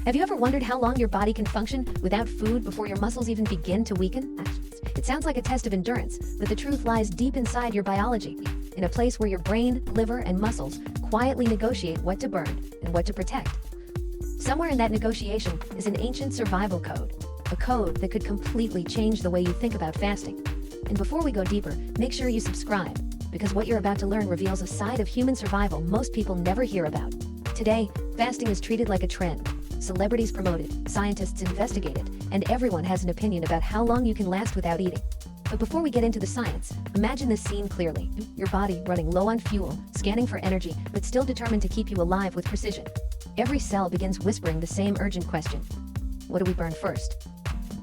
Have you ever wondered how long your body can function without food before your muscles even begin to weaken? It sounds like a test of endurance, but the truth lies deep inside your biology, in a place where your brain, liver, and muscles quietly negotiate what to burn and what to protect. Somewhere in that negotiation is an ancient survival code, a code that could completely change the way you think about fasting. And before we go deeper, make sure you subscribe, because what you're about to learn reveals a side of human survival most people never hear about. Today, fasting is treated like a trend. Celebrities promote it, scientists investigate it, and everyone has an opinion about how long you can last without eating. But before we get into the science, imagine this scene clearly. Your body running low on fuel, scanning for energy, but still determined to keep you alive with precision. Every cell begins whispering the same urgent question. What do we burn first?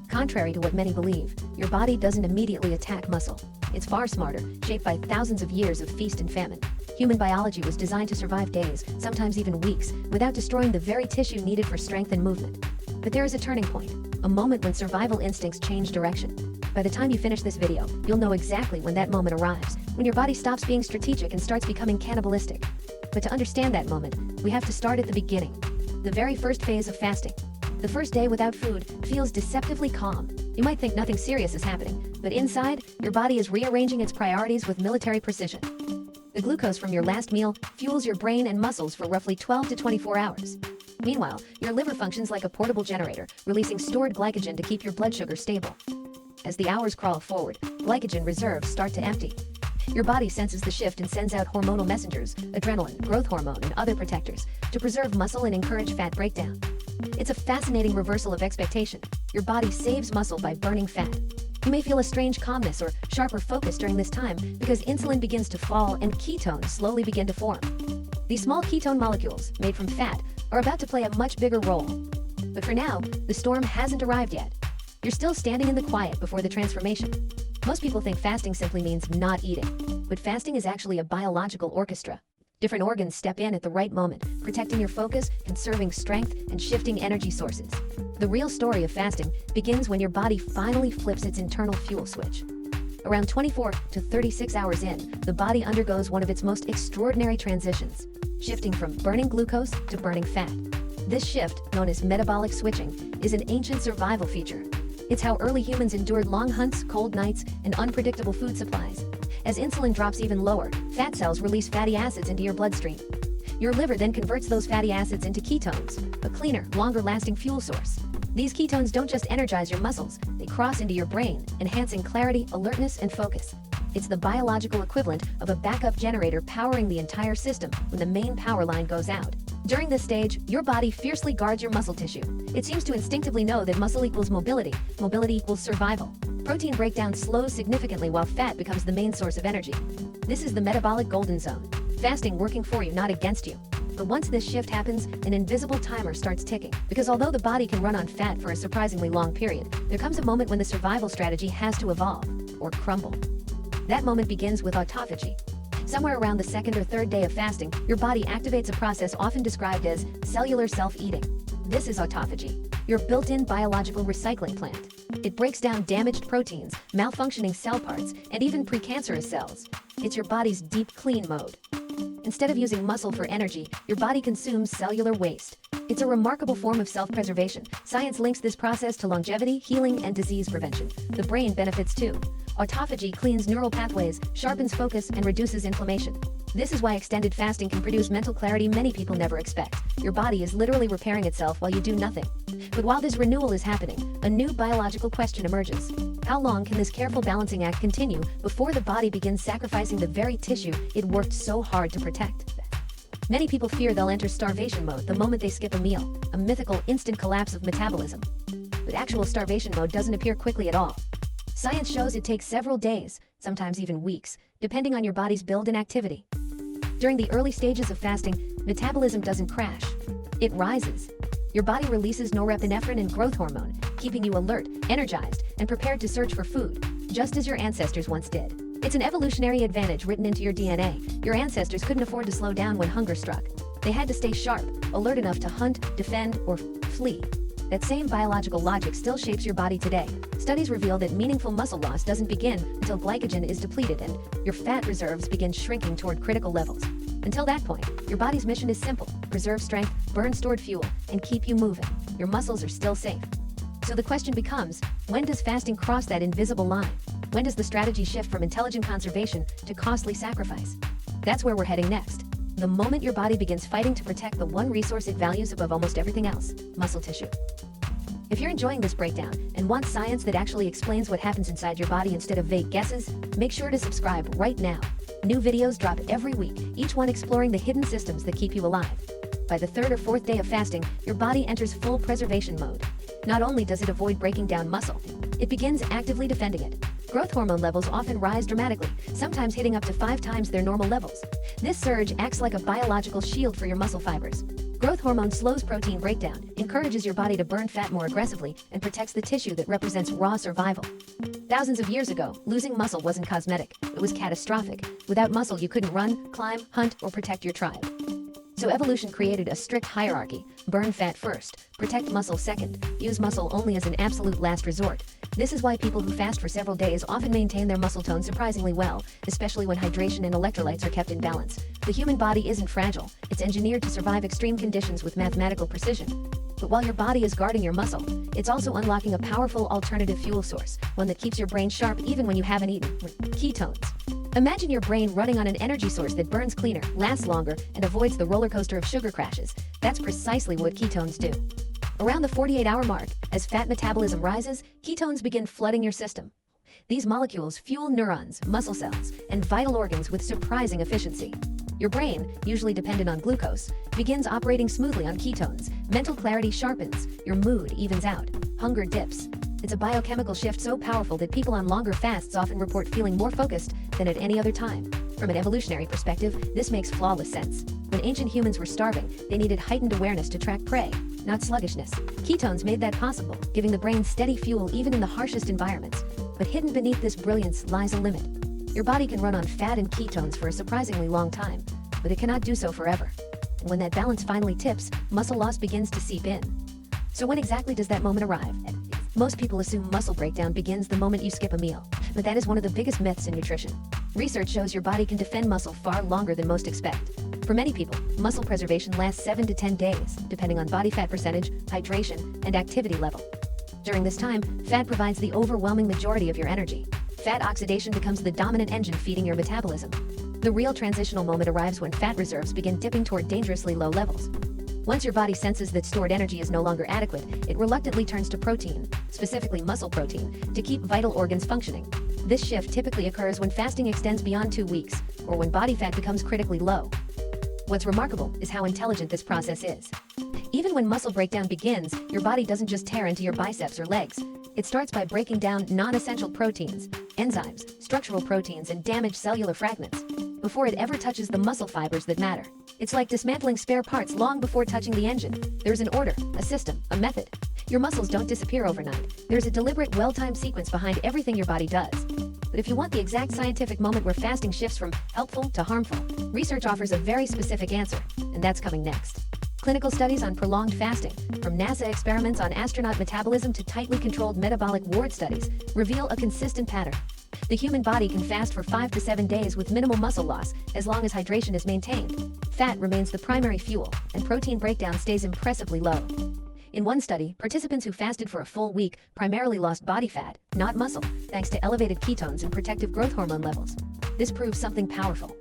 Contrary to what many believe, your body doesn't immediately attack muscle. It's far smarter, shaped by thousands of years of feast and famine. Human biology was designed to survive days, sometimes even weeks, without destroying the very tissue needed for strength and movement. But there is a turning point, a moment when survival instincts change direction. By the time you finish this video, you'll know exactly when that moment arrives, when your body stops being strategic and starts becoming cannibalistic. But to understand that moment, we have to start at the beginning, the very first phase of fasting. The first day without food feels deceptively calm. You might think nothing serious is happening, but inside, your body is rearranging its priorities with military precision. The glucose from your last meal fuels your brain and muscles for roughly 12 to 24 hours. Meanwhile, your liver functions like a portable generator, releasing stored glycogen to keep your blood sugar stable. As the hours crawl forward, glycogen reserves start to empty. Your body senses the shift and sends out hormonal messengers, adrenaline, growth hormone, and other protectors, to preserve muscle and encourage fat breakdown. It's a fascinating reversal of expectation. Your body saves muscle by burning fat. You may feel a strange calmness or sharper focus during this time because insulin begins to fall and ketones slowly begin to form. These small ketone molecules, made from fat, are about to play a much bigger role. But for now, the storm hasn't arrived yet. You're still standing in the quiet before the transformation. Most people think fasting simply means not eating, but fasting is actually a biological orchestra. Different organs step in at the right moment, protecting your focus, conserving strength, and shifting energy sources. The real story of fasting begins when your body finally flips its internal fuel switch. Around 24 to 36 hours in, the body undergoes one of its most extraordinary transitions, shifting from burning glucose to burning fat. This shift, known as metabolic switching, is an ancient survival feature. It's how early humans endured long hunts, cold nights, and unpredictable food supplies. As insulin drops even lower, fat cells release fatty acids into your bloodstream. Your liver then converts those fatty acids into ketones, a cleaner, longer-lasting fuel source. These ketones don't just energize your muscles, they cross into your brain, enhancing clarity, alertness, and focus. It's the biological equivalent of a backup generator powering the entire system when the main power line goes out. During this stage, your body fiercely guards your muscle tissue. It seems to instinctively know that muscle equals mobility, mobility equals survival. Protein breakdown slows significantly while fat becomes the main source of energy. This is the metabolic golden zone, fasting working for you, not against you. But once this shift happens, an invisible timer starts ticking. Because although the body can run on fat for a surprisingly long period, there comes a moment when the survival strategy has to evolve, or crumble. That moment begins with autophagy. Somewhere around the second or third day of fasting, your body activates a process often described as cellular self-eating. This is autophagy, your built-in biological recycling plant. It breaks down damaged proteins, malfunctioning cell parts, and even precancerous cells. It's your body's deep clean mode. Instead of using muscle for energy, your body consumes cellular waste. It's a remarkable form of self-preservation. Science links this process to longevity, healing, and disease prevention. The brain benefits too. Autophagy cleans neural pathways, sharpens focus, and reduces inflammation. This is why extended fasting can produce mental clarity many people never expect. Your body is literally repairing itself while you do nothing. But while this renewal is happening, a new biological question emerges. How long can this careful balancing act continue before the body begins sacrificing the very tissue it worked so hard to protect? Many people fear they'll enter starvation mode the moment they skip a meal, a mythical instant collapse of metabolism. But actual starvation mode doesn't appear quickly at all. Science shows it takes several days, sometimes even weeks, depending on your body's build and activity. During the early stages of fasting, metabolism doesn't crash. It rises. Your body releases norepinephrine and growth hormone, keeping you alert, energized, and prepared to search for food, just as your ancestors once did. It's an evolutionary advantage written into your DNA. Your ancestors couldn't afford to slow down when hunger struck. They had to stay sharp, alert enough to hunt, defend, or flee. That same biological logic still shapes your body today. Studies reveal that meaningful muscle loss doesn't begin until glycogen is depleted and your fat reserves begin shrinking toward critical levels. Until that point, your body's mission is simple: preserve strength, burn stored fuel, and keep you moving. Your muscles are still safe. So the question becomes, when does fasting cross that invisible line? When does the strategy shift from intelligent conservation to costly sacrifice? That's where we're heading next. The moment your body begins fighting to protect the one resource it values above almost everything else: muscle tissue. If you're enjoying this breakdown and want science that actually explains what happens inside your body instead of vague guesses, make sure to subscribe right now. New videos drop every week, each one exploring the hidden systems that keep you alive. By the third or fourth day of fasting, your body enters full preservation mode. Not only does it avoid breaking down muscle, it begins actively defending it. Growth hormone levels often rise dramatically, sometimes hitting up to 5 times their normal levels. This surge acts like a biological shield for your muscle fibers. Growth hormone slows protein breakdown, encourages your body to burn fat more aggressively, and protects the tissue that represents raw survival. Thousands of years ago, losing muscle wasn't cosmetic, it was catastrophic. Without muscle, you couldn't run, climb, hunt, or protect your tribe. So evolution created a strict hierarchy: burn fat first, protect muscle second, use muscle only as an absolute last resort. This is why people who fast for several days often maintain their muscle tone surprisingly well, especially when hydration and electrolytes are kept in balance. The human body isn't fragile, it's engineered to survive extreme conditions with mathematical precision. But while your body is guarding your muscle, it's also unlocking a powerful alternative fuel source, one that keeps your brain sharp even when you haven't eaten: ketones. Imagine your brain running on an energy source that burns cleaner, lasts longer, and avoids the roller coaster of sugar crashes. That's precisely what ketones do. Around the 48-hour mark, as fat metabolism rises, ketones begin flooding your system. These molecules fuel neurons, muscle cells, and vital organs with surprising efficiency. Your brain, usually dependent on glucose, begins operating smoothly on ketones. Mental clarity sharpens, your mood evens out, hunger dips. It's a biochemical shift so powerful that people on longer fasts often report feeling more focused than at any other time. From an evolutionary perspective, this makes flawless sense. When ancient humans were starving, they needed heightened awareness to track prey, not sluggishness. Ketones made that possible, giving the brain steady fuel even in the harshest environments. But hidden beneath this brilliance lies a limit. Your body can run on fat and ketones for a surprisingly long time, but it cannot do so forever. When that balance finally tips, muscle loss begins to seep in. So when exactly does that moment arrive? Most people assume muscle breakdown begins the moment you skip a meal, but that is one of the biggest myths in nutrition. Research shows your body can defend muscle far longer than most expect. For many people, muscle preservation lasts 7 to 10 days, depending on body fat percentage, hydration, and activity level. During this time, fat provides the overwhelming majority of your energy. Fat oxidation becomes the dominant engine feeding your metabolism. The real transitional moment arrives when fat reserves begin dipping toward dangerously low levels. Once your body senses that stored energy is no longer adequate, it reluctantly turns to protein, specifically muscle protein, to keep vital organs functioning. This shift typically occurs when fasting extends beyond 2 weeks, or when body fat becomes critically low. What's remarkable is how intelligent this process is. Even when muscle breakdown begins, your body doesn't just tear into your biceps or legs. It starts by breaking down non-essential proteins, enzymes, structural proteins, and damaged cellular fragments, before it ever touches the muscle fibers that matter. It's like dismantling spare parts long before touching the engine. There's an order, a system, a method. Your muscles don't disappear overnight. There's a deliberate, well-timed sequence behind everything your body does. But if you want the exact scientific moment where fasting shifts from helpful to harmful, research offers a very specific answer, and that's coming next. Clinical studies on prolonged fasting, from NASA experiments on astronaut metabolism to tightly controlled metabolic ward studies, reveal a consistent pattern. The human body can fast for 5 to 7 days with minimal muscle loss as long as hydration is maintained. Fat remains the primary fuel, and protein breakdown stays impressively low. In one study, participants who fasted for a full week primarily lost body fat, not muscle, thanks to elevated ketones and protective growth hormone levels. This proves something powerful.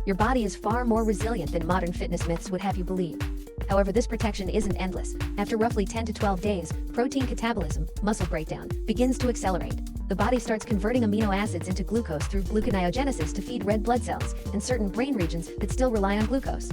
Your body is far more resilient than modern fitness myths would have you believe. However, this protection isn't endless. After roughly 10 to 12 days, protein catabolism, muscle breakdown, begins to accelerate. The body starts converting amino acids into glucose through gluconeogenesis to feed red blood cells and certain brain regions that still rely on glucose.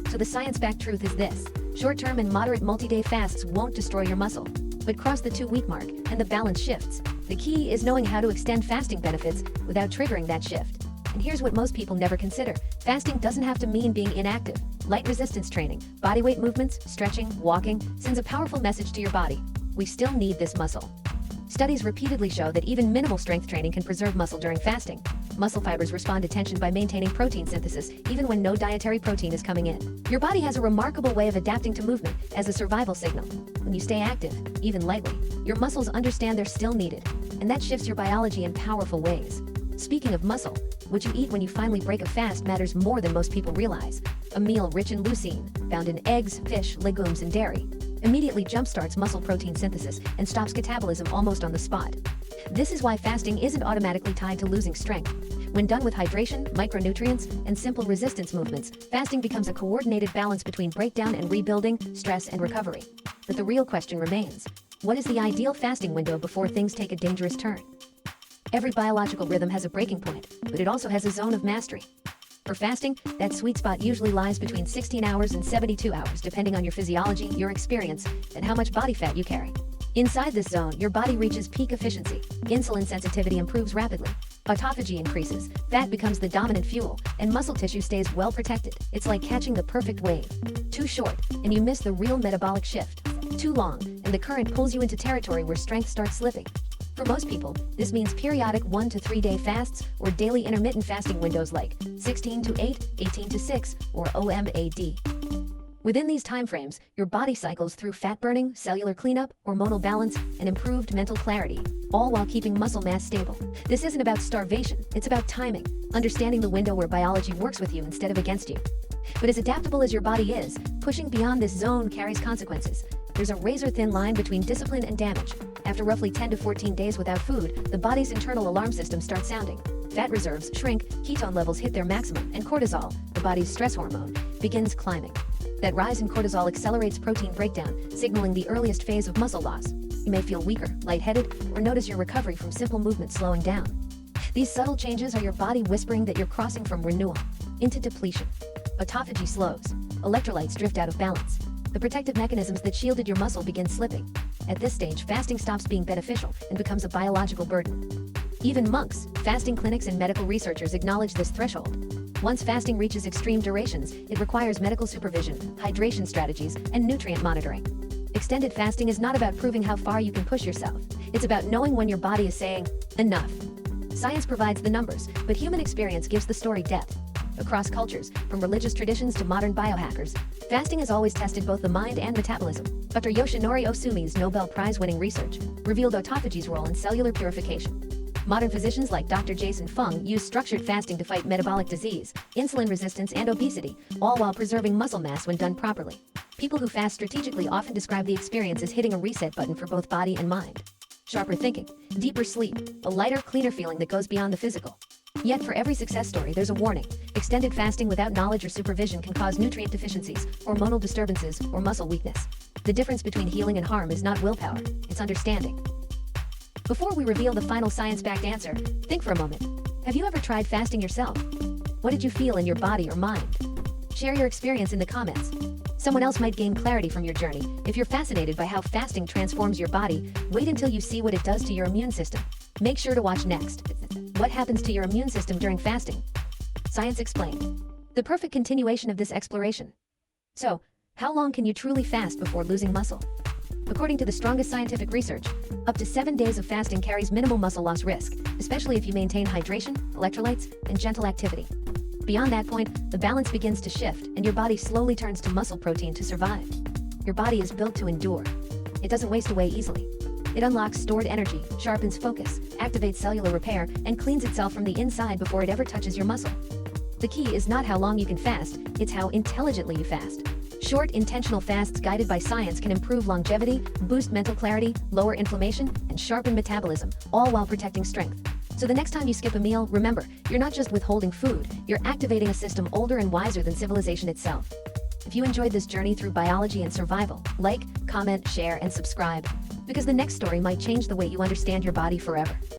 So the science-backed truth is this: short-term and moderate multi-day fasts won't destroy your muscle, but cross the 2-week mark and the balance shifts. The key is knowing how to extend fasting benefits without triggering that shift. And here's what most people never consider: fasting doesn't have to mean being inactive. Light resistance training, bodyweight movements, stretching, walking sends a powerful message to your body: we still need this muscle. Studies repeatedly show that even minimal strength training can preserve muscle during fasting. Muscle fibers respond to tension by maintaining protein synthesis, even when no dietary protein is coming in. Your body has a remarkable way of adapting to movement as a survival signal. When you stay active, even lightly, your muscles understand they're still needed, and that shifts your biology in powerful ways. Speaking of muscle, what you eat when you finally break a fast matters more than most people realize. A meal rich in leucine, found in eggs, fish, legumes, and dairy, immediately jumpstarts muscle protein synthesis and stops catabolism almost on the spot. This is why fasting isn't automatically tied to losing strength. When done with hydration, micronutrients, and simple resistance movements, fasting becomes a coordinated balance between breakdown and rebuilding, stress and recovery. But the real question remains: what is the ideal fasting window before things take a dangerous turn? Every biological rhythm has a breaking point, but it also has a zone of mastery. For fasting, that sweet spot usually lies between 16 hours and 72 hours, depending on your physiology, your experience, and how much body fat you carry. Inside this zone, your body reaches peak efficiency, insulin sensitivity improves rapidly, autophagy increases, fat becomes the dominant fuel, and muscle tissue stays well protected. It's like catching the perfect wave. Too short, and you miss the real metabolic shift. Too long, and the current pulls you into territory where strength starts slipping. For most people, this means periodic 1 to 3 day fasts or daily intermittent fasting windows like 16 to 8, 18 to 6, or OMAD. Within these timeframes, your body cycles through fat burning, cellular cleanup, hormonal balance, and improved mental clarity, all while keeping muscle mass stable. This isn't about starvation, it's about timing, understanding the window where biology works with you instead of against you. But as adaptable as your body is, pushing beyond this zone carries consequences. There's a razor-thin line between discipline and damage. After roughly 10 to 14 days without food, the body's internal alarm system starts sounding. Fat reserves shrink, ketone levels hit their maximum, and cortisol, the body's stress hormone, begins climbing. That rise in cortisol accelerates protein breakdown, signaling the earliest phase of muscle loss. You may feel weaker, lightheaded, or notice your recovery from simple movements slowing down. These subtle changes are your body whispering that you're crossing from renewal into depletion. Autophagy slows. Electrolytes drift out of balance. The protective mechanisms that shielded your muscle begin slipping. At this stage, fasting stops being beneficial and becomes a biological burden. Even monks, fasting clinics, and medical researchers acknowledge this threshold. Once fasting reaches extreme durations, it requires medical supervision, hydration strategies, and nutrient monitoring. Extended fasting is not about proving how far you can push yourself. It's about knowing when your body is saying, enough. Science provides the numbers, but human experience gives the story depth. Across cultures, from religious traditions to modern biohackers, fasting has always tested both the mind and metabolism. Dr. Yoshinori Osumi's Nobel Prize-winning research revealed autophagy's role in cellular purification. Modern physicians like Dr. Jason Fung use structured fasting to fight metabolic disease, insulin resistance, and obesity, all while preserving muscle mass when done properly. People who fast strategically often describe the experience as hitting a reset button for both body and mind. Sharper thinking, deeper sleep, a lighter, cleaner feeling that goes beyond the physical. Yet for every success story, there's a warning. Extended fasting without knowledge or supervision can cause nutrient deficiencies, hormonal disturbances, or muscle weakness. The difference between healing and harm is not willpower, it's understanding. Before we reveal the final science-backed answer, think for a moment. Have you ever tried fasting yourself? What did you feel in your body or mind? Share your experience in the comments. Someone else might gain clarity from your journey. If you're fascinated by how fasting transforms your body, wait until you see what it does to your immune system. Make sure to watch next. What happens to your immune system during fasting? Science explained. The perfect continuation of this exploration. So, how long can you truly fast before losing muscle? According to the strongest scientific research, up to 7 days of fasting carries minimal muscle loss risk, especially if you maintain hydration, electrolytes, and gentle activity. Beyond that point, the balance begins to shift, and your body slowly turns to muscle protein to survive. Your body is built to endure. It doesn't waste away easily. It unlocks stored energy, sharpens focus, activates cellular repair, and cleans itself from the inside before it ever touches your muscle. The key is not how long you can fast, it's how intelligently you fast. Short, intentional fasts guided by science can improve longevity, boost mental clarity, lower inflammation, and sharpen metabolism, all while protecting strength. So the next time you skip a meal, remember, you're not just withholding food, you're activating a system older and wiser than civilization itself. If you enjoyed this journey through biology and survival, like, comment, share, and subscribe, because the next story might change the way you understand your body forever.